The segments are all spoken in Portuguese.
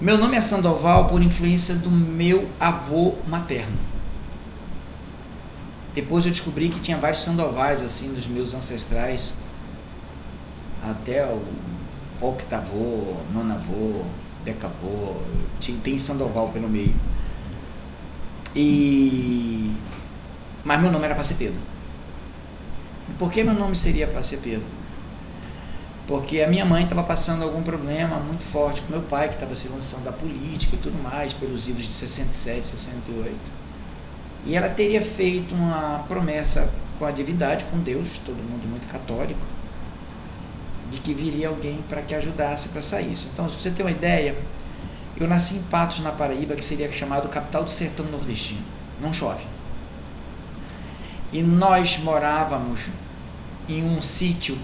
Meu nome é Sandoval por influência do meu avô materno. Depois eu descobri que tinha vários Sandovais, assim, dos meus ancestrais, até o octavô, nonavô, decavô, tem Sandoval pelo meio. Mas meu nome era para ser Pedro. Por que meu nome seria para ser Pedro? Porque a minha mãe estava passando algum problema muito forte com meu pai, que estava se lançando da política e tudo mais, pelos idos de 67, 68. E ela teria feito uma promessa com a divindade, com Deus, todo mundo muito católico, de que viria alguém para que ajudasse para sair. Então, se você tem uma ideia, eu nasci em Patos, na Paraíba, que seria chamado capital do sertão nordestino. Não chove. E nós morávamos em um sítio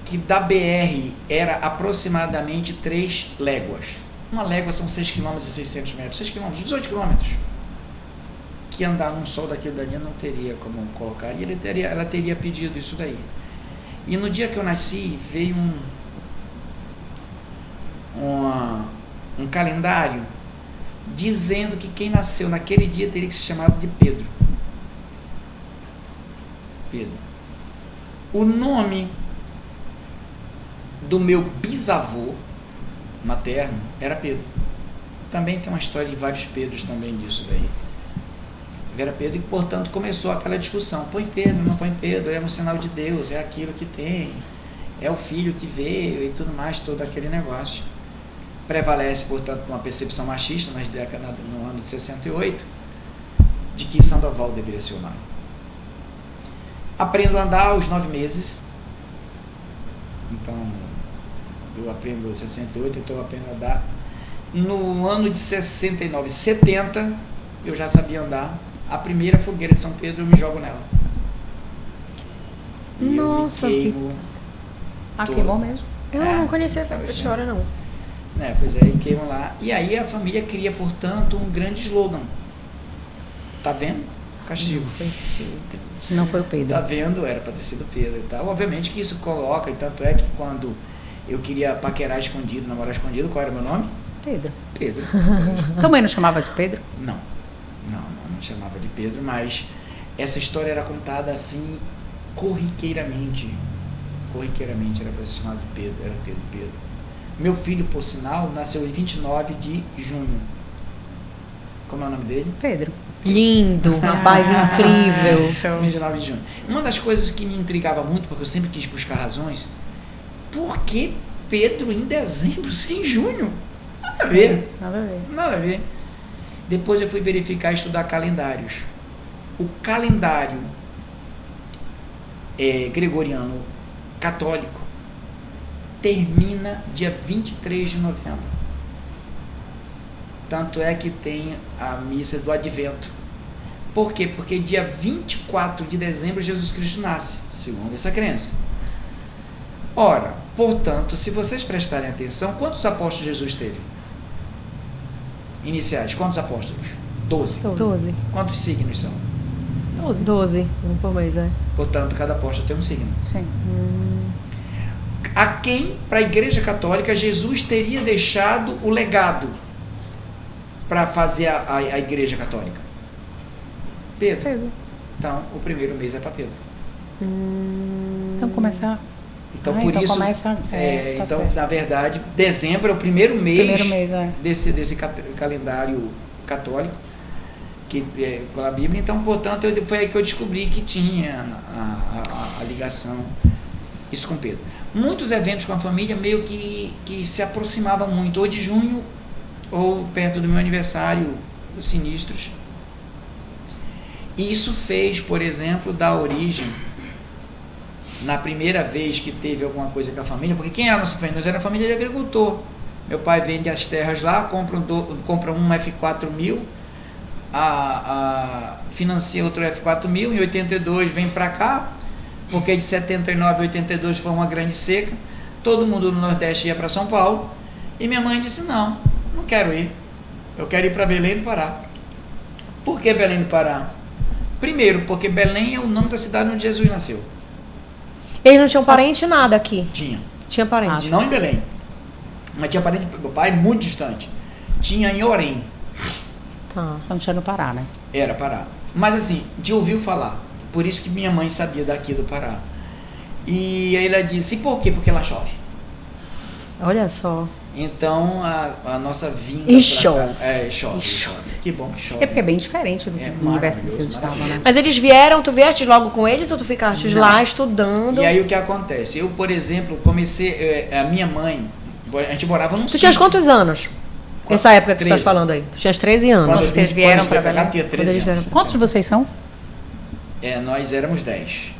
que da BR era aproximadamente 3 léguas. Uma légua são 6 km e 600 metros, 6 km, 18 km. Que andar num sol daquele dali não teria como colocar, e ela teria pedido isso daí. E no dia que eu nasci, veio um calendário dizendo que quem nasceu naquele dia teria que ser chamado de Pedro. Pedro. O nome do meu bisavô materno era Pedro. Também tem uma história de vários Pedros também disso daí. Era Pedro, e portanto começou aquela discussão: põe Pedro, não põe Pedro, é um sinal de Deus, é aquilo que tem, é o filho que veio e tudo mais, todo aquele negócio. Prevalece, portanto, uma percepção machista nas décadas, no ano de 68, de que Sandoval deveria ser o nome. Aprendo a andar aos 9 meses, então eu aprendo em 68, então eu aprendo a andar. No ano de 69, 70, eu já sabia andar. A primeira fogueira de São Pedro, eu me jogo nela. E nossa, eu me queimo. Queimou mesmo? Eu não conhecia essa história, não. Pois é, queimam lá. E aí a família cria, portanto, um grande slogan. Tá vendo? Castigo. Não foi o Pedro. Tá vendo? Era para ter sido Pedro e tal. Obviamente que isso coloca, e tanto é que quando eu queria paquerar escondido, namorar escondido, qual era o meu nome? Pedro. Pedro. Também não chamava de Pedro? Não chamava de Pedro, mas essa história era contada assim, corriqueiramente. Corriqueiramente era para ser chamado de Pedro, era Pedro. Meu filho, por sinal, nasceu em 29 de junho. Como é o nome dele? Pedro. Lindo, rapaz, incrível. 29 de junho. Uma das coisas que me intrigava muito, porque eu sempre quis buscar razões, por que Pedro em dezembro, sem junho? Nada a ver. Nada a ver. Depois eu fui verificar e estudar calendários. O calendário gregoriano católico termina dia 23 de novembro. Tanto é que tem a missa do Advento. Por quê? Porque dia 24 de dezembro Jesus Cristo nasce, segundo essa crença. Ora, portanto, se vocês prestarem atenção, quantos apóstolos Jesus teve? Iniciais, quantos apóstolos? 12. 12. Quantos signos são? 12. Um por mês, Portanto, cada apóstolo tem um signo. Sim. A quem, para a Igreja Católica, Jesus teria deixado o legado para fazer a Igreja Católica? Pedro. Então, o primeiro mês é para Pedro. Então começa. Então, por isso. Começa, então, certo. na verdade, dezembro é o primeiro mês, desse calendário católico, que é pela Bíblia. Então, portanto, foi aí que eu descobri que tinha a ligação, isso com Pedro. Muitos eventos com a família meio que se aproximavam muito, ou de junho, ou perto do meu aniversário, os sinistros. Isso fez, por exemplo, dar origem, na primeira vez que teve alguma coisa com a família, porque quem era a nossa família? Nós era uma família de agricultor. Meu pai vende as terras lá, compra um F4000, financia outro F4000, em 82 vem para cá, porque de 79 a 82 foi uma grande seca, todo mundo no Nordeste ia para São Paulo, e minha mãe disse: não quero ir, eu quero ir para Belém do Pará. Por que Belém do Pará? Primeiro, porque Belém é o nome da cidade onde Jesus nasceu. Eles não tinham parente nada aqui? Tinha parente. não em Belém, Mas tinha parente do meu pai muito distante. Tinha em Orem. Tá. Então tinha no Pará, né? Era Pará. Mas assim, de ouvir falar. Por isso que minha mãe sabia daqui do Pará. E aí ela disse, e por quê? Porque lá chove. Olha só. Então a nossa vinda E pra chove. cá, chove, E chove. Que bom que chove. É porque é bem diferente do universo que maravilhoso, vocês estavam, né? Mas eles vieram, tu vieste logo com eles ou tu ficaste Não. lá estudando? E aí o que acontece? Eu, por exemplo, comecei, a minha mãe, a gente morava num Tu tinhas quantos anos? Nessa época que tu 13. estás falando aí. Tu tinhas 13 anos. Quando vocês vieram pra cá, Belém? tinha Quando 13 eles vieram anos. Quantos de vocês são? Nós éramos 10.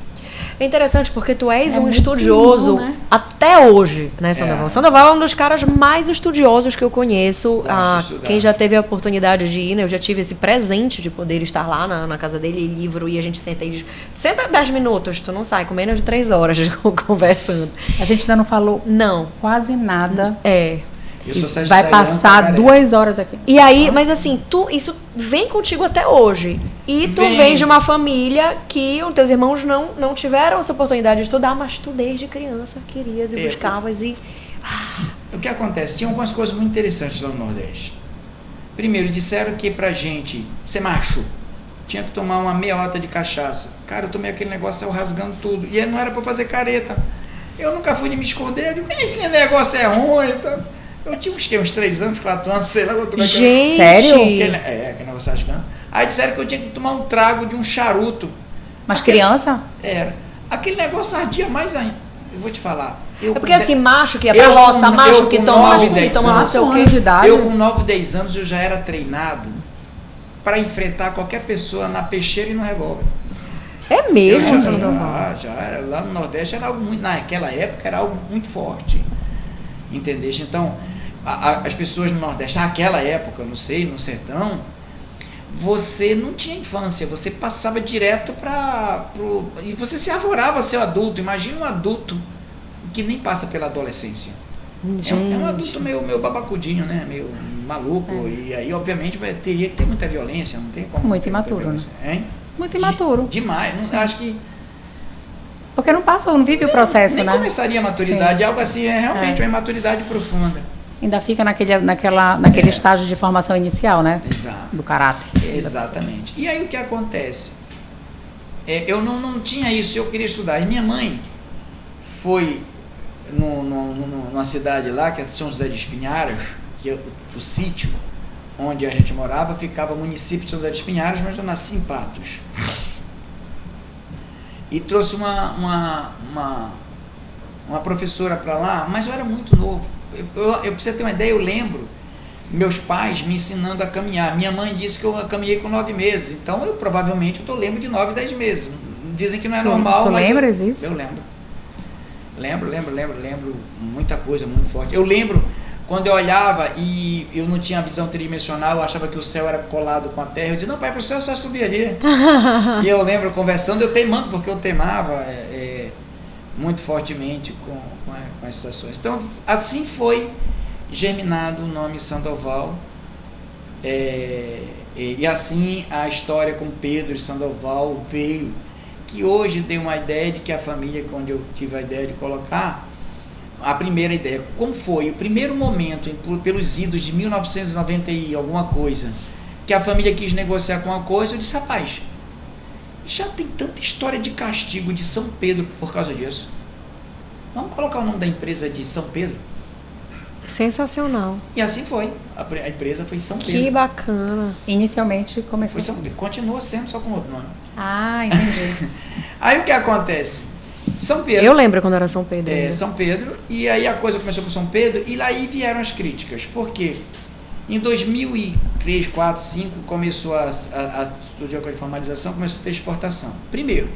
É interessante porque tu és É um muito estudioso bom, né? até hoje, né, Sandoval? É. Sandoval é um dos caras mais estudiosos que eu conheço. Gosto de estudar. Quem já teve a oportunidade de ir, né? Eu já tive esse presente de poder estar lá na casa dele, e livro, e a gente senta aí. Senta 10 minutos, tu não sai com menos de 3 horas conversando. A gente ainda não falou Não. quase nada. É. Eu sou Vai sagitariano, passar careca. 2 horas aqui. E aí, mas assim, isso vem contigo até hoje. E tu Vem. vens de uma família que os teus irmãos não tiveram essa oportunidade de estudar, mas tu desde criança querias e buscavas e... O que acontece? Tinha algumas coisas muito interessantes lá no Nordeste. Primeiro, disseram que pra gente ser macho, tinha que tomar uma meia hora de cachaça. Cara, eu tomei aquele negócio, saiu rasgando tudo. E não era pra fazer careta. Eu nunca fui de me esconder. Eu digo, esse negócio é ruim. Então... Eu tinha uns 3 anos, 4 anos, sei lá. Gente! Sério? Aquele negócio rasgando. Aí disseram que eu tinha que tomar um trago de um charuto. Mas criança? Era. Aquele negócio ardia mais ainda. Eu vou te falar. É porque assim, macho que ia pra roça, macho que toma não sei o quê. De idade. Eu com 9, 10 anos eu já era treinado para enfrentar qualquer pessoa na peixeira e no revólver. É Eu mesmo, já, Sandoval? já era, lá no Nordeste era algo muito, naquela época era algo muito forte. Entendeste? Então, as pessoas no Nordeste, naquela época, não sei, no sertão, você não tinha infância, você passava direto e você se arvorava a ser adulto. Imagina um adulto que nem passa pela adolescência. É um adulto meio babacudinho, né? Meio maluco. E aí, obviamente, teria que ter muita violência, não tem como. Muito imaturo, né? Hein? Muito imaturo. Demais. Não, acho que Porque não passa, não vive o processo, nem né? começaria a maturidade. Sim. Algo assim, é realmente uma imaturidade profunda. Ainda fica naquele estágio de formação inicial, né? Exato. Do caráter. Exatamente. E aí o que acontece? Eu não tinha isso, eu queria estudar. E minha mãe foi numa cidade lá, que é São José de Espinharas, que é o sítio onde a gente morava, ficava o município de São José de Espinharas, mas eu nasci em Patos. E trouxe uma professora para lá, mas eu era muito novo. Eu, pra você ter uma ideia, eu lembro meus pais me ensinando a caminhar. Minha mãe disse que eu caminhei com 9 meses, então eu provavelmente lembro de 9, 10 meses. Dizem que não é normal, mas lembras isso? Eu lembro. Lembro muita coisa, muito forte. Eu lembro quando eu olhava e eu não tinha visão tridimensional, eu achava que o céu era colado com a terra. Eu dizia, não, pai, para o céu só subir ali. E eu lembro conversando, eu teimando, porque eu teimava muito fortemente com as situações. Então, assim foi germinado o nome Sandoval. E assim a história com Pedro e Sandoval veio, que hoje deu uma ideia de que a família, quando eu tive a ideia de colocar, a primeira ideia, como foi o primeiro momento, pelos idos de 1990 e alguma coisa, que a família quis negociar com uma coisa, eu disse, rapaz, já tem tanta história de castigo de São Pedro por causa disso. Vamos colocar o nome da empresa de São Pedro? Sensacional. E assim foi. A empresa foi São Pedro. Que bacana. Inicialmente começou. Foi São Pedro. Continua sendo só com outro nome. Ah, entendi. Aí o que acontece? São Pedro. Eu lembro quando era São Pedro. São Pedro. E aí a coisa começou com São Pedro. E aí vieram as críticas. Por quê? Em 2003, 4, 5 começou surgiu a formalização, começou a ter exportação. Primeiro,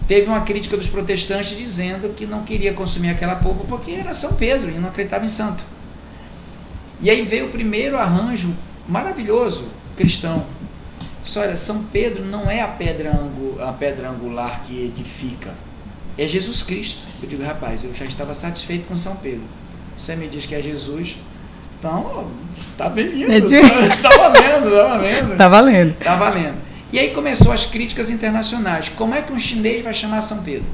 teve uma crítica dos protestantes dizendo que não queria consumir aquela polpa porque era São Pedro e não acreditava em santo. E aí veio o primeiro arranjo maravilhoso cristão. Olha, São Pedro não é a pedra angular que edifica, é Jesus Cristo. Eu digo, rapaz, eu já estava satisfeito com São Pedro. Você me diz que é Jesus, então tá bem lindo, tá valendo. Tá valendo. E aí começou as críticas internacionais. Como é que um chinês vai chamar São Pedro?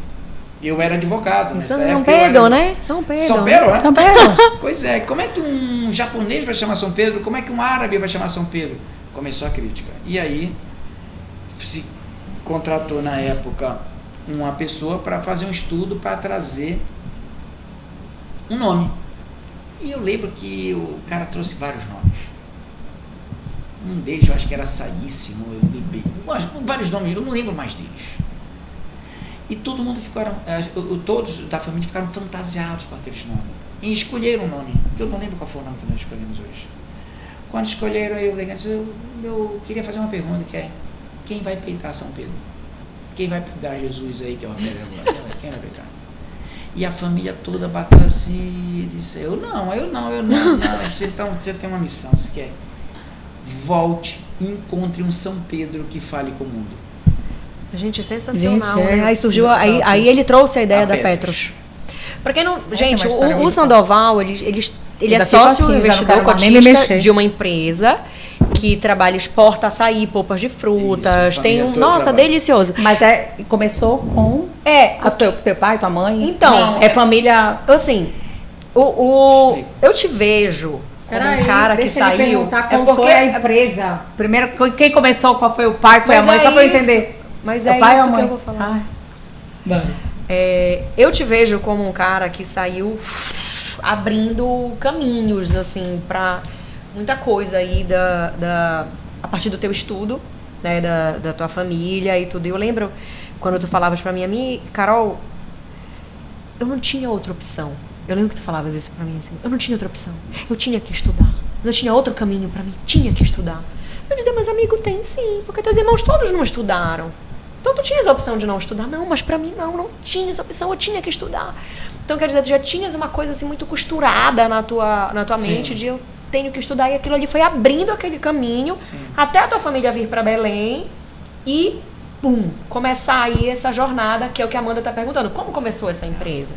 Eu era advogado nessa época. São Pedro, né? São Pedro. São Pedro, né? São Pedro. Pois é, como é que um japonês vai chamar São Pedro? Como é que um árabe vai chamar São Pedro? Começou a crítica. E aí se contratou na época uma pessoa para fazer um estudo para trazer um nome. E eu lembro que o cara trouxe vários nomes. Um deles eu acho que era Saíssimo, eu lembrei. Vários nomes, eu não lembro mais deles. E todo mundo todos da família ficaram fantasiados com aqueles nomes. E escolheram um nome, que eu não lembro qual foi o nome que nós escolhemos hoje. Quando escolheram, eu queria fazer uma pergunta, que é: quem vai peitar São Pedro? Quem vai pegar Jesus aí, que é uma pedra? Quem vai pegar? E a família toda bateu assim e disse: eu não. Então você tem uma missão, você quer? Volte e encontre um São Pedro que fale com o mundo. Gente, sensacional, Gente, né? Aí surgiu, aí ele trouxe a ideia da Petros. Pra quem não... Gente, o Sandoval, ele é sócio investidor cotista de uma empresa que trabalha, exporta açaí, polpas de frutas, Isso, tem nossa, trabalha. Delicioso. Mas começou com teu pai, tua mãe? Então, é família... Assim, eu te vejo como um cara que saiu... Como foi a empresa. Primeiro, quem começou, qual foi o pai, foi a mãe, só pra eu entender. Mas é isso que eu vou falar. Eu te vejo como um cara que saiu abrindo caminhos, assim, pra muita coisa aí a partir do teu estudo, né, da tua família e tudo. E eu lembro quando tu falavas pra mim, Carol, eu não tinha outra opção. Eu lembro que tu falavas isso pra mim, assim, eu não tinha outra opção. Eu tinha que estudar. Não tinha outro caminho pra mim. Tinha que estudar. Eu dizia, mas amigo, tem sim, porque teus irmãos todos não estudaram. Então tu tinhas a opção de não estudar? Não, mas pra mim não tinha essa opção, eu tinha que estudar. Então quer dizer, tu já tinhas uma coisa assim muito costurada na tua mente de eu tenho que estudar, e aquilo ali foi abrindo aquele caminho até a tua família vir pra Belém e começar aí essa jornada, que é o que a Amanda tá perguntando. Como começou essa empresa?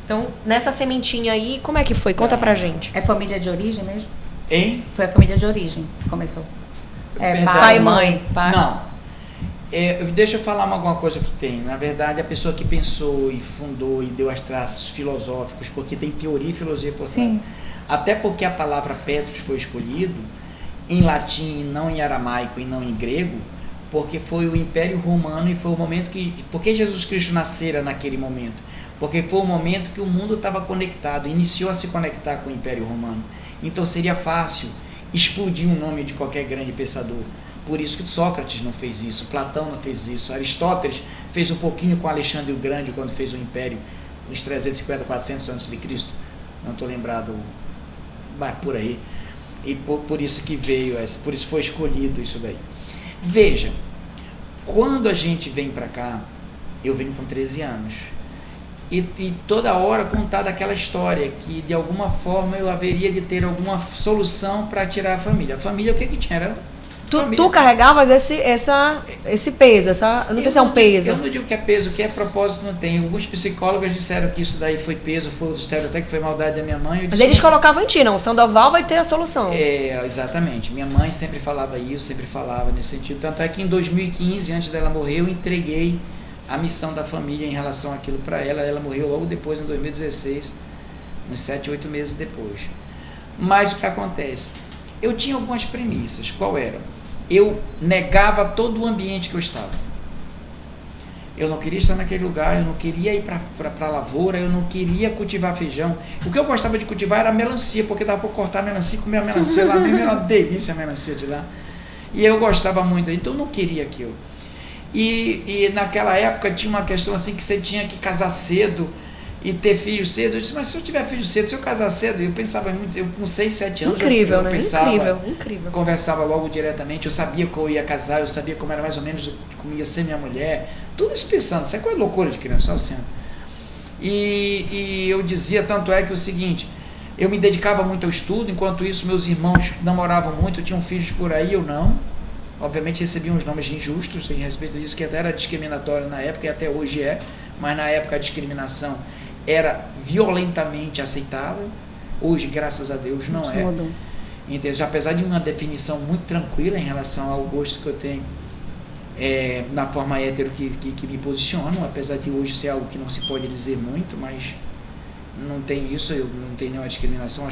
Então, nessa sementinha aí, como é que foi? Conta pra gente. É família de origem mesmo? Hein? Foi a família de origem que começou. Pai e mãe. Pai. Não. Deixa eu falar alguma coisa que tem. Na verdade, a pessoa que pensou e fundou e deu as traços filosóficos, porque tem teoria e filosofia por trás. Até porque a palavra Petros foi escolhido em latim e não em aramaico e não em grego, porque foi o Império Romano e foi o momento que... Por que Jesus Cristo nascera naquele momento? Porque foi o momento que o mundo estava conectado, iniciou a se conectar com o Império Romano. Então seria fácil explodir o nome de qualquer grande pensador. Por isso que Sócrates não fez isso, Platão não fez isso, Aristóteles fez um pouquinho com Alexandre o Grande quando fez o Império, uns 350, 400 antes de Cristo, não estou lembrado, mas por aí. E por isso que veio por isso foi escolhido isso daí. Veja, quando a gente vem para cá, eu venho com 13 anos, e toda hora contar daquela história que de alguma forma eu haveria de ter alguma solução para tirar a família. A família, o que tinha? Era Tu carregavas esse peso, não sei se é um peso. Eu não digo que é peso, que é propósito não tem. Alguns psicólogos disseram que isso daí foi peso, outros disseram até que foi maldade da minha mãe. Mas eles colocavam em ti, não? O Sandoval vai ter a solução. Exatamente. Minha mãe sempre falava isso, sempre falava nesse sentido. Tanto é que em 2015, antes dela morrer, eu entreguei a missão da família em relação àquilo para ela. Ela morreu logo depois, em 2016, uns 7, 8 meses depois. Mas o que acontece? Eu tinha algumas premissas. Qual era? Eu negava todo o ambiente que eu estava. Eu não queria estar naquele lugar, eu não queria ir para a lavoura, eu não queria cultivar feijão. O que eu gostava de cultivar era melancia, porque dava para cortar a melancia e comer a melancia lá mesmo, era uma delícia a melancia de lá. E eu gostava muito, então eu não queria aquilo. E naquela época tinha uma questão assim que você tinha que casar cedo e ter filho cedo. Eu disse, mas se eu tiver filho cedo, se eu casar cedo, eu pensava muito, eu com 6, 7 anos, incrível, eu né? pensava, incrível. Conversava logo diretamente, eu sabia que eu ia casar, eu sabia como era mais ou menos, como ia ser minha mulher, tudo isso pensando, isso é coisa loucura de criança, só assim. E eu dizia, tanto é que o seguinte, eu me dedicava muito ao estudo, enquanto isso meus irmãos namoravam muito, tinham filhos por aí, eu não. Obviamente recebiam uns nomes injustos em respeito disso, que até era discriminatório na época e até hoje é, mas na época a discriminação era violentamente aceitável. Hoje, graças a Deus, não é. Entende? Apesar de uma definição muito tranquila em relação ao gosto que eu tenho na forma hétero que me posicionam, apesar de hoje ser algo que não se pode dizer muito, mas não tem isso, eu não tenho nenhuma discriminação.